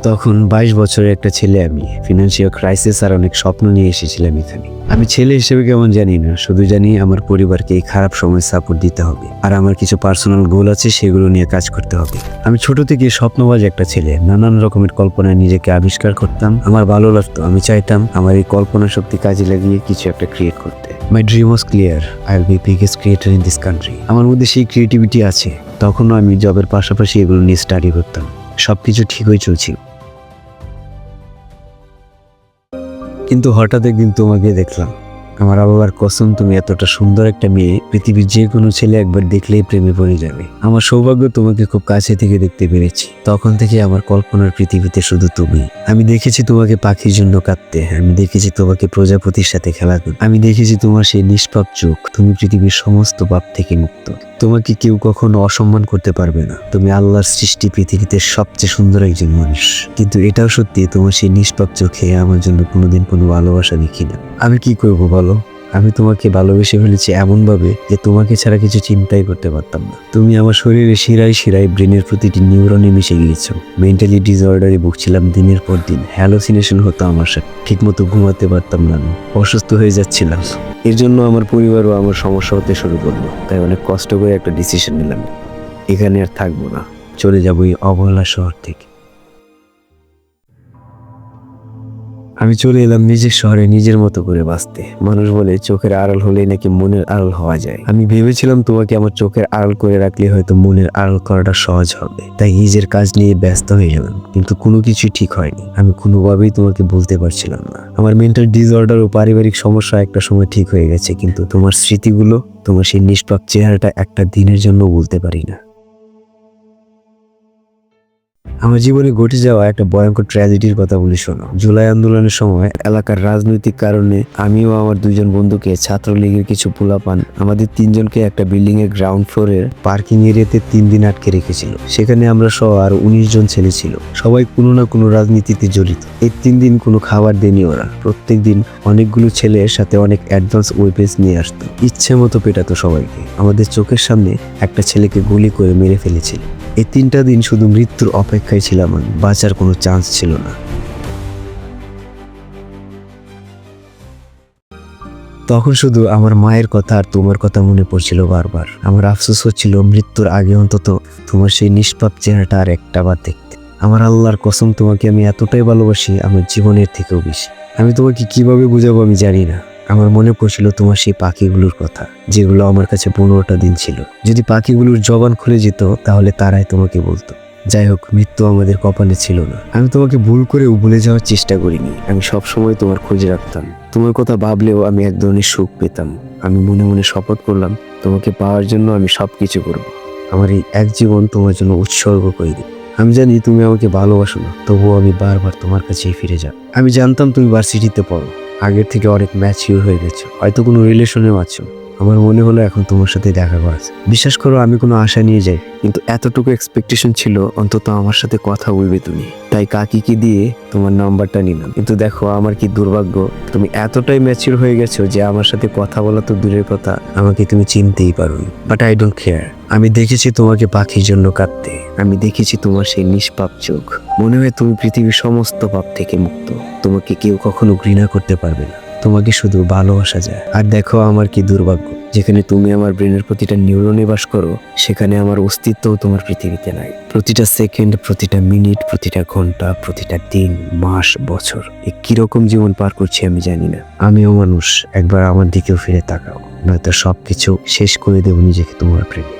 তখন 22 বছরের একটা ছেলে, আমি ফিনান্সিয়াল ক্রাইসিস আর অনেক স্বপ্ন নিয়ে এসেছিলাম এখানে। আমি ছেলে হিসেবে কেমন জানি না, শুধু জানি আমার পরিবারকে এই খারাপ সময় সাপোর্ট দিতে হবে, আর আমার কিছু পার্সোনাল গোল আছে, সেগুলো নিয়ে কাজ করতে হবে। আমি ছোট থেকে স্বপ্নবাজ একটা ছেলে, নানান রকমের কল্পনায় নিজেকে আবিষ্কার করতাম। আমার ভালো লাগতো, আমি চাইতাম আমার এই কল্পনা শক্তি কাজে লাগিয়ে কিছু একটা ক্রিয়েট করতে। My dream was clear, I will be biggest creator in this country. আমার মধ্যে সেই ক্রিয়েটিভিটি আছে। তখনও আমি জবের পাশাপাশি এগুলো নিয়ে স্টাডি করতাম। সবকিছু ঠিকই চলছিল, কিন্তু হঠাৎ একদিন তোমাকে দেখলাম। আমার আবার কসম, তুমি এতটা সুন্দর একটা মেয়ে, পৃথিবীর যে কোনো ছেলে একবার দেখলেই প্রেমে পড়ে যাবে। আমার সৌভাগ্য তোমাকে খুব কাছে থেকে দেখতে পেরেছি। তখন থেকে আমার কল্পনার পৃথিবীতে শুধু তুমি। আমি দেখেছি তোমাকে পাখির জন্য কাঁদতে, আমি দেখেছি তোমাকে প্রজাপতির সাথে খেলা করতে, আমি দেখেছি তোমার সেই নিষ্পাপ চোখ। তুমি পৃথিবীর সমস্ত পাপ থেকে মুক্ত। তোমাকে কেউ কখনো অসম্মান করতে পারবে না। তুমি আল্লাহর সৃষ্টি, পৃথিবীতে সবচেয়ে সুন্দর একজন মানুষ। কিন্তু এটাও সত্যি, তোমার সেই নিষ্পাপ চোখে আমার জন্য কোনোদিন কোনো ভালোবাসা দেখি না। আমি কি করবো বলো? আমি তোমাকে ভালোবেসে ফেলেছি এমনভাবে যে তোমাকে ছাড়া কিছু চিন্তাই করতে পারতাম না। তুমি আমার শরীরে শিরায় শিরায়, ব্রেনের প্রতিটি নিউরনে মিশে গিয়েছো। মেন্টালি ডিসঅর্ডারে ভুগছিলাম দিনের পর দিন। হ্যালোসিনেশন হতো আমার সাথে, ঠিকমতো ঘুমাতে পারতাম না, আমি অসুস্থ হয়ে যাচ্ছিলাম। এর জন্য আমার পরিবারও আমার সমস্যা হতে শুরু করলো। তাই অনেক কষ্ট করে একটা ডিসিশন নিলাম, এখানে আর থাকবো না, চলে যাবো এই অবহেলা শহর থেকে। আমি চলে এলাম নিজের শহরে, নিজের মতো করে বাঁচতে। মানুষ বলে চোখের আড়াল হলেই নাকি মনের আড়াল হওয়া যায়। আমি ভেবেছিলাম তোমাকে আমার চোখের আড়াল করে রাখলে হয়তো মনের আড়াল করাটা সহজ হবে, তাই নিজের কাজ নিয়ে ব্যস্ত হয়ে গেলাম। কিন্তু কোনো কিছুই ঠিক হয়নি। আমি কোনোভাবেই তোমাকে বলতে পারছিলাম না। আমার মেন্টাল ডিসঅর্ডার ও পারিবারিক সমস্যা একটা সময় ঠিক হয়ে গেছে, কিন্তু তোমার স্মৃতিগুলো, তোমার সেই নিষ্পাপ চেহারাটা একটা দিনের জন্য বলতে পারি না। আমার জীবনে ঘটে যাওয়া একটা ভয়ঙ্কর ট্র্যাজেডির কথা বলি শোনো। জুলাই আন্দোলনের সময় এলাকার রাজনৈতিক কারণে আমিও আমার দুইজন বন্ধুকে, ছাত্রলীগের কিছু পোলাপান, আমাদের তিনজনকে একটা বিল্ডিং এর গ্রাউন্ড ফ্লোরের পার্কিং এরিয়াতে 3 দিন আটকে রেখেছিল। সেখানে আমরা সহ আর 19 জন ছেলে ছিল। সবাই কোনো না কোনো রাজনীতিতে জড়িত। এই 3 দিন কোনো খাবার দেয়নি ওরা। প্রত্যেক দিন অনেকগুলো ছেলের সাথে অনেক অ্যাডভান্স ওয়েপেন্স নিয়ে আসতো, ইচ্ছে মতো পেটাতো সবাইকে। আমাদের চোখের সামনে একটা ছেলেকে গুলি করে মেরে ফেলেছিল। এই 3টা দিন শুধু মৃত্যুর অপেক্ষায় ছিলাম আমি, বাঁচার কোনো চান্স ছিল না। তখন শুধু আমার মায়ের কথা আর তোমার কথা মনে পড়ছিল বারবার। আমার আফসোস হচ্ছিল মৃত্যুর আগে অন্তত তোমার সেই নিষ্পাপ চেহারাটা আর একটা বার দেখতে। আমার আল্লাহর কসম, তোমাকে আমি এতটাই ভালোবাসি, আমার জীবনের থেকেও বেশি। আমি তোমাকে কিভাবে বুঝাবো আমি জানি না। আমার মনে পড়ছিল তোমার সেই পাখিগুলোর কথা, যেগুলো আমার কাছে 15টা দিন ছিল। যদি পাখিগুলোর জবান খুলে যেত তাহলে তারাই তোমাকে বলতো। যাই হোক, মৃত্যু আমাদের কপালে ছিল না। আমি তোমাকে ভুল করেও ভুলে যাওয়ার চেষ্টা করিনি। আমি সবসময় তোমার খোঁজ রাখতাম। তোমার কথা ভাবলেও আমি এক ধরনের সুখ পেতাম। আমি মনে মনে শপথ করলাম, তোমাকে পাওয়ার জন্য আমি সবকিছু করব। আমার এই এক জীবন তোমার জন্য উৎসর্গ করে দিই। আমি জানি তুমি আমাকে ভালোবাসো না, তবুও আমি বারবার তোমার কাছেই ফিরে যাব। আমি জানতাম তুমি ভার্সিটিতে পড়ো, আগের থেকে অনেক ম্যাচিউর হয়ে গেছো, হয়তো কোনো রিলেশনেও আছো। আমার মনে হলো এখন তোমার সাথে দেখা করা। বিশ্বাস করো, আমি কোনো আশা নিয়ে যাই, কিন্তু এতটুকু এক্সপেকটেশন ছিল অন্তত আমার সাথে কথা বলবে তুমি। তাই কাকিকে দিয়ে তোমার নাম্বারটা নিলাম। কিন্তু দেখো আমার কি দুর্ভাগ্য, তুমি এতটাই ম্যাচিউর হয়ে গেছো যে আমার সাথে কথা বলা তো দূরের কথা, আমাকে তুমি চিনতেই পারোনি। But I don't care. আমি দেখেছি তোমাকে পাখির জন্য কাঁদতে, আমি দেখেছি তোমার সেই নিষ্পাপ চোখ। মনে হয় তুমি পৃথিবীর সমস্ত পাপ থেকে মুক্ত। তোমাকে কেউ কখনো ঘৃণা করতে পারবে না, তোমাকে শুধু ভালোবাসা যায়। আর দেখো আমার কি দুর্ভাগ্য, যেখানে তুমি আমার ব্রেনের প্রতিটা নিউরনে বাস করো, সেখানে আমার অস্তিত্বও তোমার পৃথিবীতে নাই। প্রতিটা সেকেন্ড, প্রতিটা মিনিট, প্রতিটা ঘন্টা, প্রতিটা দিন, মাস, বছর, এ কিরকম জীবন পার করছি আমি জানি না। আমিও মানুষ, একবার আমার দিকেও ফিরে তাকাও, নয়তো সবকিছু শেষ করে দেবো নিজেকে তোমার প্রেমে।